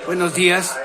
Buenos días.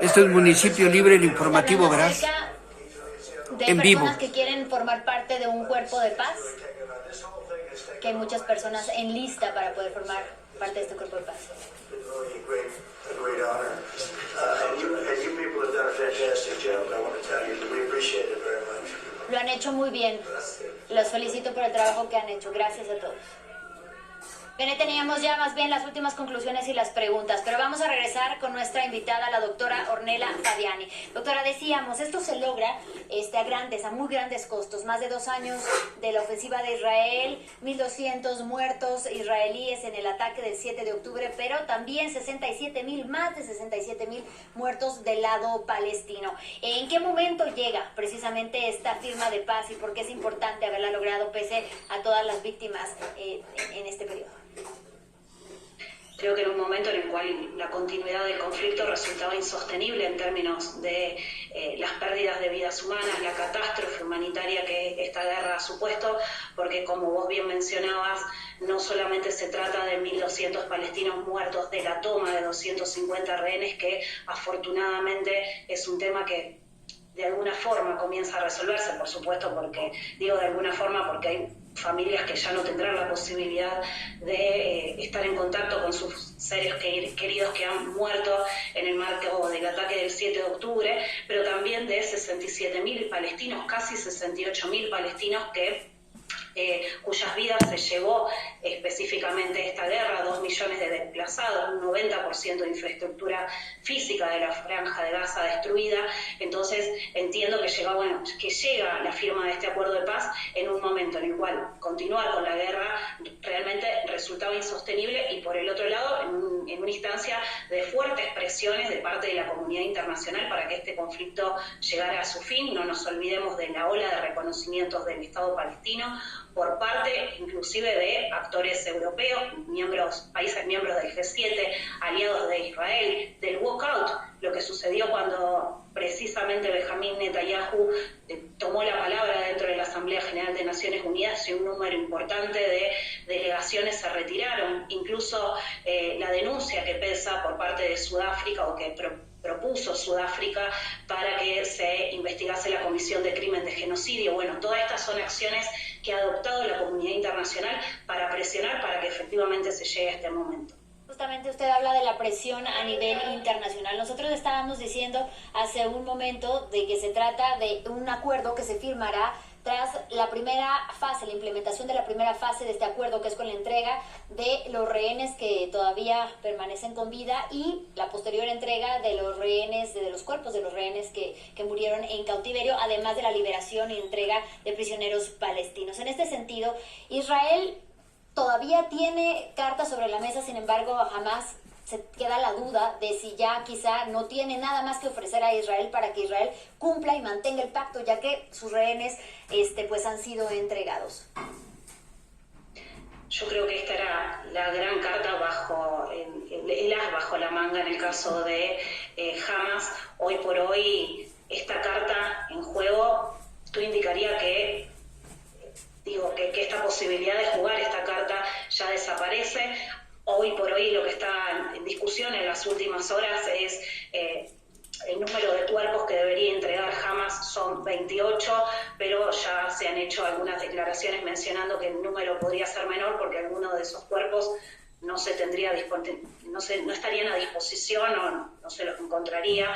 Esto es Municipio Libre, el informativo, ¿verdad? En vivo. Personas que quieren formar parte de un cuerpo de paz, que hay muchas personas en lista para poder formar parte de este cuerpo de paz. Lo han hecho muy bien. Los felicito por el trabajo que han hecho. Gracias a todos. Bien, teníamos ya más bien las últimas conclusiones y las preguntas, pero vamos a regresar con nuestra invitada, la doctora Ornella Fabiani. Doctora, decíamos, esto se logra a muy grandes costos, más de 2 años de la ofensiva de Israel, 1,200 muertos israelíes en el ataque del 7 de octubre, pero también más de 67,000 muertos del lado palestino. ¿En qué momento llega precisamente esta firma de paz y por qué es importante haberla logrado pese a todas las víctimas en este periodo? Creo que en un momento en el cual la continuidad del conflicto resultaba insostenible en términos de las pérdidas de vidas humanas, la catástrofe humanitaria que esta guerra ha supuesto, porque como vos bien mencionabas, no solamente se trata de 1,200 palestinos muertos, de la toma de 250 rehenes, que afortunadamente es un tema que de alguna forma comienza a resolverse, por supuesto, porque digo de alguna forma porque hay familias que ya no tendrán la posibilidad de estar en contacto con sus seres queridos que han muerto en el marco del ataque del 7 de octubre, pero también de 67,000 palestinos, casi 68,000 palestinos cuyas vidas se llevó específicamente esta guerra, 2 millones de desplazados, un 90% de infraestructura física de la franja de Gaza destruida. Entonces entiendo que llega la firma de este acuerdo de paz en un momento en el cual continuar con la guerra realmente resultaba insostenible, y por el otro lado en una instancia de fuertes presiones de parte de la comunidad internacional para que este conflicto llegara a su fin. No nos olvidemos de la ola de reconocimientos del Estado palestino por parte inclusive de actores europeos, países miembros del G7, aliados de Israel, del walkout, lo que sucedió cuando precisamente Benjamín Netanyahu tomó la palabra dentro de la Asamblea General de Naciones Unidas, y un número importante de delegaciones se retiraron. Incluso la denuncia que pesa por parte de Sudáfrica, o que propuso Sudáfrica para que se investigase la comisión de crimen de genocidio. Bueno, todas estas son acciones que ha adoptado la comunidad internacional para presionar para que efectivamente se llegue a este momento. Justamente usted habla de la presión a nivel internacional. Nosotros estábamos diciendo hace un momento de que se trata de un acuerdo que se firmará tras la primera fase, la implementación de la primera fase de este acuerdo, que es con la entrega de los rehenes que todavía permanecen con vida y la posterior entrega de los rehenes, de los cuerpos de los rehenes que murieron en cautiverio, además de la liberación y entrega de prisioneros palestinos. En este sentido, Israel todavía tiene cartas sobre la mesa, sin embargo, jamás se queda la duda de si ya quizá no tiene nada más que ofrecer a Israel para que Israel cumpla y mantenga el pacto, ya que sus rehenes pues han sido entregados. Yo creo que esta era la gran carta bajo el as bajo la manga en el caso de Hamas. Hoy por hoy esta carta en juego, tú indicaría que esta posibilidad de jugar esta carta ya desaparece. Hoy por hoy lo que está en discusión en las últimas horas es el número de cuerpos que debería entregar Hamas. Son 28, pero ya se han hecho algunas declaraciones mencionando que el número podría ser menor porque algunos de esos cuerpos no estarían a disposición o no se los encontraría.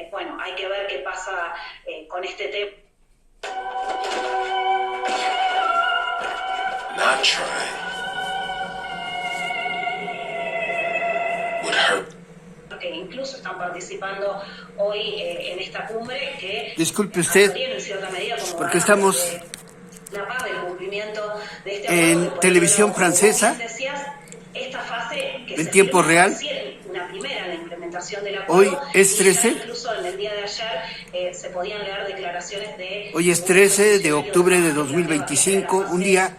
Bueno, hay que ver qué pasa con este tema. Not trying would hurt. Que incluso están participando hoy en esta cumbre, que disculpe usted, en cierta medida como porque estamos la paz del cumplimiento de este en televisión francesa, esta fase que en tiempo real. Una primera, la implementación del acuerdo. Hoy es 13. Incluso en el día de ayer se podían leer declaraciones de... Hoy es 13 de octubre de 2025, un día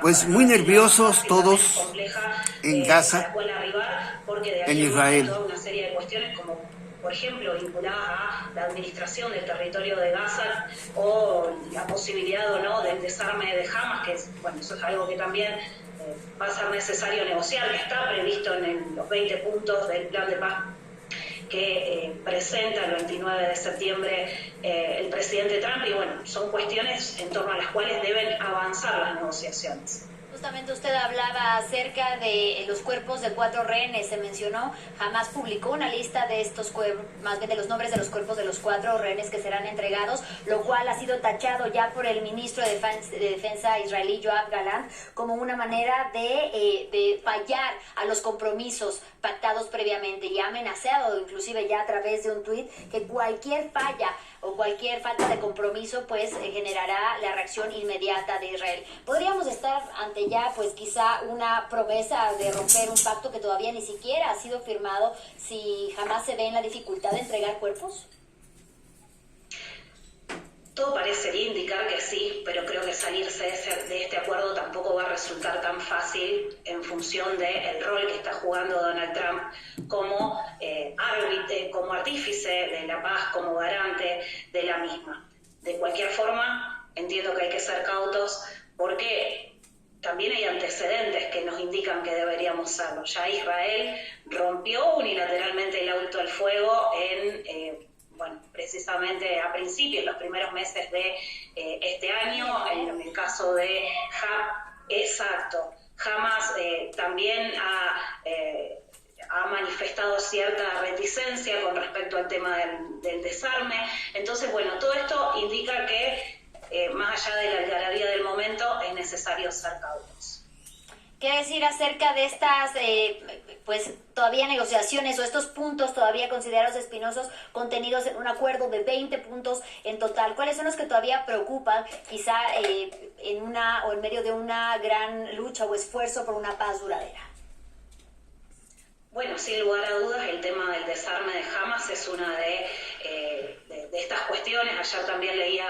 pues muy nerviosos todos en Gaza, en Israel. Una serie de cuestiones como, por ejemplo, vinculadas a la administración del territorio de Gaza o la posibilidad o no del desarme de Hamas, que es, bueno, eso es algo que también va a ser necesario negociar, que está previsto en los 20 puntos del plan de paz que presenta el 29 de septiembre el presidente Trump, y bueno, son cuestiones en torno a las cuales deben avanzar las negociaciones. Justamente usted hablaba acerca de los cuerpos de 4 rehenes, se mencionó, Hamás publicó una lista de estos cuerpos, más bien de los nombres de los cuerpos de los 4 rehenes que serán entregados, lo cual ha sido tachado ya por el ministro de Defensa israelí Yoav Gallant como una manera de fallar a los compromisos pactados previamente, y ha amenazado inclusive ya a través de un tuit que cualquier falla o cualquier falta de compromiso pues generará la reacción inmediata de Israel. ¿Podríamos estar ante ya pues quizá una promesa de romper un pacto que todavía ni siquiera ha sido firmado si jamás se ve en la dificultad de entregar cuerpos? Todo parecería indicar que sí, pero creo que salirse de este acuerdo tampoco va a resultar tan fácil en función del rol que está jugando Donald Trump como como artífice de la paz, como garante de la misma. De cualquier forma, entiendo que hay que ser cautos porque también hay antecedentes que nos indican que deberíamos serlo. Ya Israel rompió unilateralmente el alto al fuego precisamente a principios, los primeros meses de este año, en el caso de Hamas también ha manifestado cierta reticencia con respecto al tema del desarme. Entonces, bueno, todo esto indica que más allá de la algarabía del momento, es necesario ser cautos. ¿Qué decir acerca de estas, pues todavía negociaciones o estos puntos todavía considerados espinosos contenidos en un acuerdo de 20 puntos en total? ¿Cuáles son los que todavía preocupan, quizá en medio de una gran lucha o esfuerzo por una paz duradera? Bueno, sin lugar a dudas, el tema del desarme de Hamas es una de estas cuestiones. Ayer también leía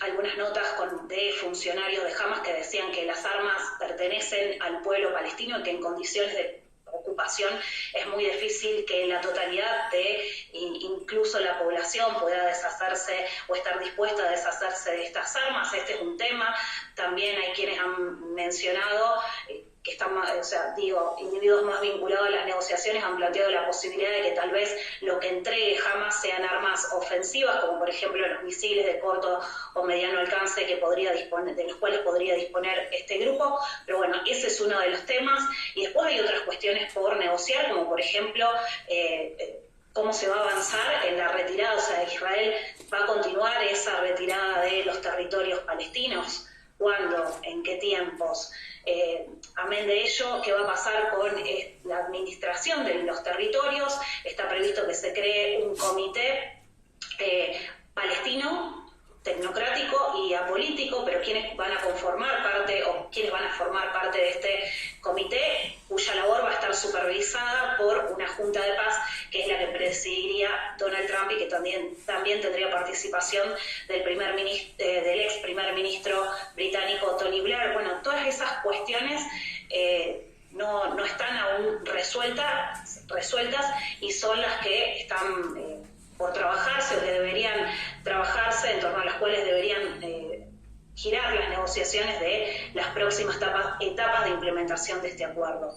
algunas notas de funcionarios de Hamas que decían que las armas pertenecen al pueblo palestino y que en condiciones de ocupación es muy difícil que la totalidad incluso la población pueda deshacerse o estar dispuesta a deshacerse de estas armas. Este es un tema. También hay quienes han mencionado que están, individuos más vinculados a las negociaciones han planteado la posibilidad de que tal vez lo que entregue Hamas sean armas ofensivas, como por ejemplo los misiles de corto o mediano alcance de los cuales podría disponer este grupo. Pero bueno, ese es uno de los temas. Y después hay otras cuestiones por negociar, como por ejemplo cómo se va a avanzar en la retirada. O sea, Israel va a continuar esa retirada de los territorios palestinos. ¿Cuándo? ¿En qué tiempos? Amén de ello, ¿qué va a pasar con la administración de los territorios? Está previsto que se cree un comité palestino, tecnocrático y apolítico, pero quienes van a formar parte de este comité, cuya labor va a estar supervisada por una junta de paz, que es la que presidiría Donald Trump y que también tendría participación del ex primer ministro británico Tony Blair. Bueno, todas esas cuestiones no están aún resueltas y son las que están por trabajarse o que deberían trabajarse, en torno a las cuales deberían girar las negociaciones de las próximas etapas de implementación de este acuerdo.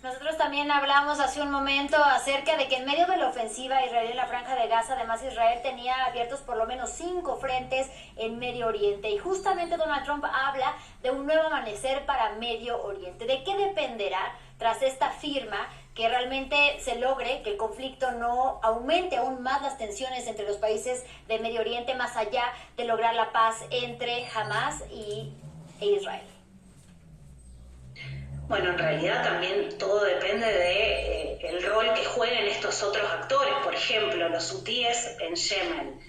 Nosotros también hablamos hace un momento acerca de que en medio de la ofensiva israelí en la Franja de Gaza, además Israel tenía abiertos por lo menos 5 frentes en Medio Oriente, y justamente Donald Trump habla de un nuevo amanecer para Medio Oriente. ¿De qué dependerá tras esta firma que realmente se logre que el conflicto no aumente aún más las tensiones entre los países de Medio Oriente, más allá de lograr la paz entre Hamas e Israel? Bueno, en realidad también todo depende de el rol que jueguen estos otros actores. Por ejemplo, los hutíes en Yemen.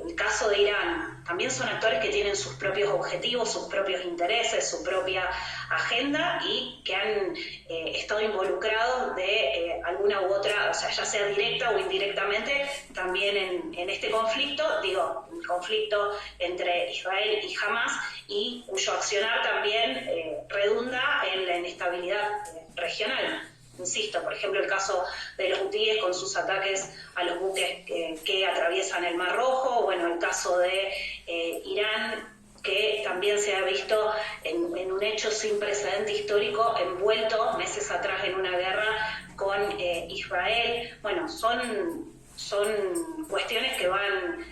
El caso de Irán, también son actores que tienen sus propios objetivos, sus propios intereses, su propia agenda, y que han estado involucrados de alguna u otra, o sea, ya sea directa o indirectamente, también en este conflicto, el conflicto entre Israel y Hamas, y cuyo accionar también redunda en la inestabilidad regional. insisto, por ejemplo, el caso de los hutíes con sus ataques a los buques que atraviesan el Mar Rojo, bueno, el caso de Irán, que también se ha visto en un hecho sin precedente histórico, envuelto meses atrás en una guerra con Israel. Bueno, son cuestiones que van,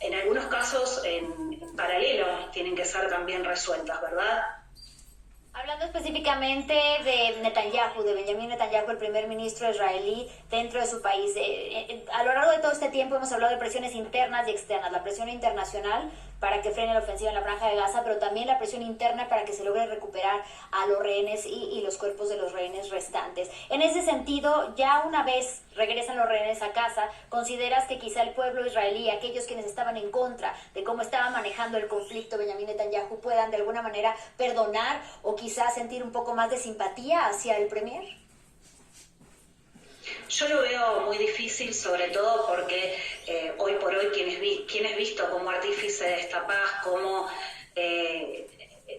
en algunos casos, en paralelo, tienen que ser también resueltas, ¿verdad? Hablando específicamente de Netanyahu, de Benjamín Netanyahu, el primer ministro israelí dentro de su país. A lo largo de todo este tiempo hemos hablado de presiones internas y externas. La presión internacional para que frene la ofensiva en la Franja de Gaza, pero también la presión interna para que se logre recuperar a los rehenes y los cuerpos de los rehenes restantes. En ese sentido, ya una vez regresan los rehenes a casa, ¿consideras que quizá el pueblo israelí, aquellos quienes estaban en contra de cómo estaba manejando el conflicto Benjamín Netanyahu, puedan de alguna manera perdonar o quizá sentir un poco más de simpatía hacia el premier? Yo lo veo muy difícil, sobre todo porque hoy por hoy quien es visto como artífice de esta paz, como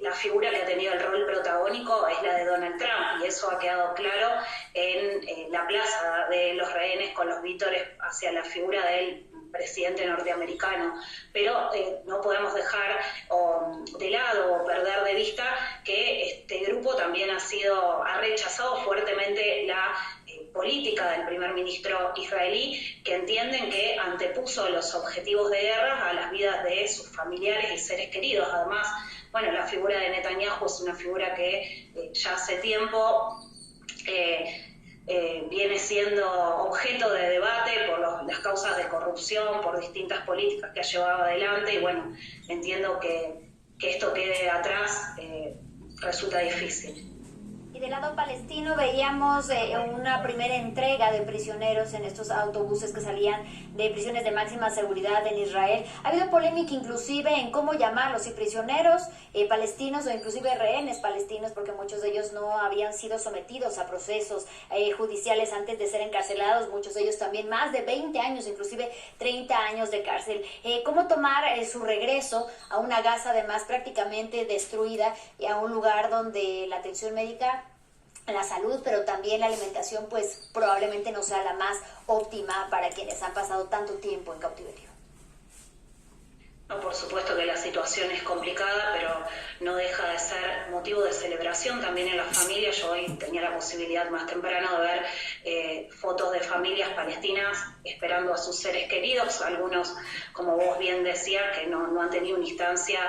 la figura que ha tenido el rol protagónico es la de Donald Trump, y eso ha quedado claro en la plaza de los rehenes con los vítores hacia la figura del presidente norteamericano. Pero no podemos dejar de lado o perder de vista que este grupo también ha rechazado fuertemente la política del primer ministro israelí, que entienden que antepuso los objetivos de guerra a las vidas de sus familiares y seres queridos. Además, bueno, la figura de Netanyahu es una figura que ya hace tiempo viene siendo objeto de debate por las causas de corrupción, por distintas políticas que ha llevado adelante, y bueno, entiendo que esto quede atrás resulta difícil. Y del lado palestino veíamos una primera entrega de prisioneros en estos autobuses que salían de prisiones de máxima seguridad en Israel. Ha habido polémica inclusive en cómo llamarlos, si prisioneros palestinos o inclusive rehenes palestinos, porque muchos de ellos no habían sido sometidos a procesos judiciales antes de ser encarcelados, muchos de ellos también más de 20 años, inclusive 30 años de cárcel. ¿Cómo tomar su regreso a una Gaza además prácticamente destruida y a un lugar donde la atención médica, la salud, pero también la alimentación, pues probablemente no sea la más óptima para quienes han pasado tanto tiempo en cautiverio? No, por supuesto que la situación es complicada, pero no deja de ser motivo de celebración también en las familias. Yo hoy tenía la posibilidad más temprano de ver fotos de familias palestinas esperando a sus seres queridos, algunos, como vos bien decías, que no han tenido una instancia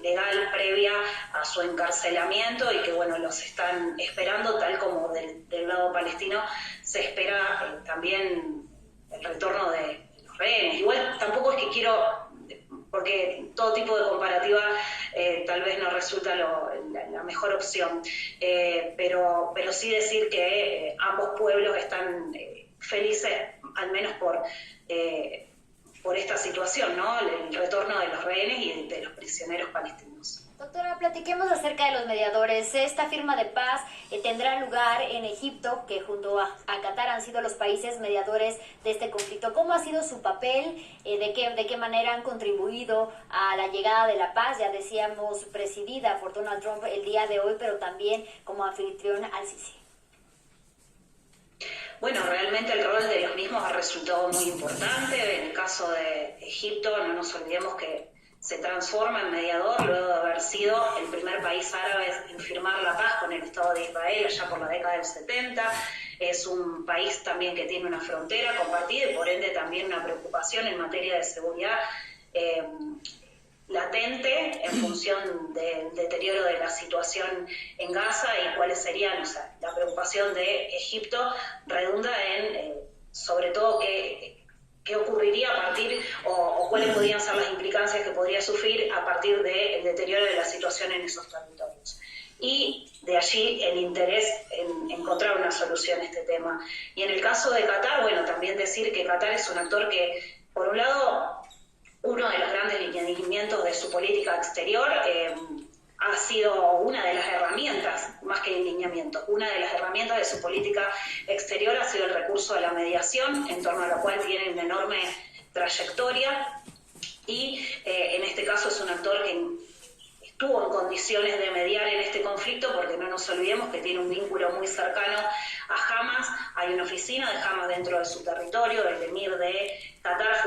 legal previa a su encarcelamiento y que bueno, los están esperando, tal como del lado palestino se espera también el retorno de los rehenes. Igual tampoco es que quiero, porque todo tipo de comparativa tal vez no resulta la mejor opción, pero sí decir que ambos pueblos están felices, al menos por esta situación, ¿no? El retorno de los rehenes y de los prisioneros palestinos. Doctora, platiquemos acerca de los mediadores. Esta firma de paz tendrá lugar en Egipto, que junto a Qatar han sido los países mediadores de este conflicto. ¿Cómo ha sido su papel? ¿De qué manera han contribuido a la llegada de la paz? Ya decíamos, presidida por Donald Trump el día de hoy, pero también como anfitrión al Sisi. Bueno, realmente el rol de los mismos ha resultado muy importante. En el caso de Egipto, no nos olvidemos que se transforma en mediador luego de haber sido el primer país árabe en firmar la paz con el Estado de Israel allá por la década del 70. Es un país también que tiene una frontera compartida y por ende también una preocupación en materia de seguridad latente en función del deterioro de la situación en Gaza y cuáles serían, o sea, la preocupación de Egipto redunda en, sobre todo, qué ocurriría a partir o cuáles podrían ser las implicancias que podría sufrir a partir del deterioro de la situación en esos territorios. Y de allí el interés en encontrar una solución a este tema. Y en el caso de Qatar, bueno, también decir que Qatar es un actor que, por un lado, uno de los grandes lineamientos de su política exterior ha sido una de las herramientas, más que lineamientos, una de las herramientas de su política exterior ha sido el recurso a la mediación, en torno a lo cual tiene una enorme trayectoria y en este caso es un actor que estuvo en condiciones de mediar en este conflicto, porque no nos olvidemos que tiene un vínculo muy cercano a Hamas. Hay una oficina de Hamas dentro de su territorio, el emir de Qatar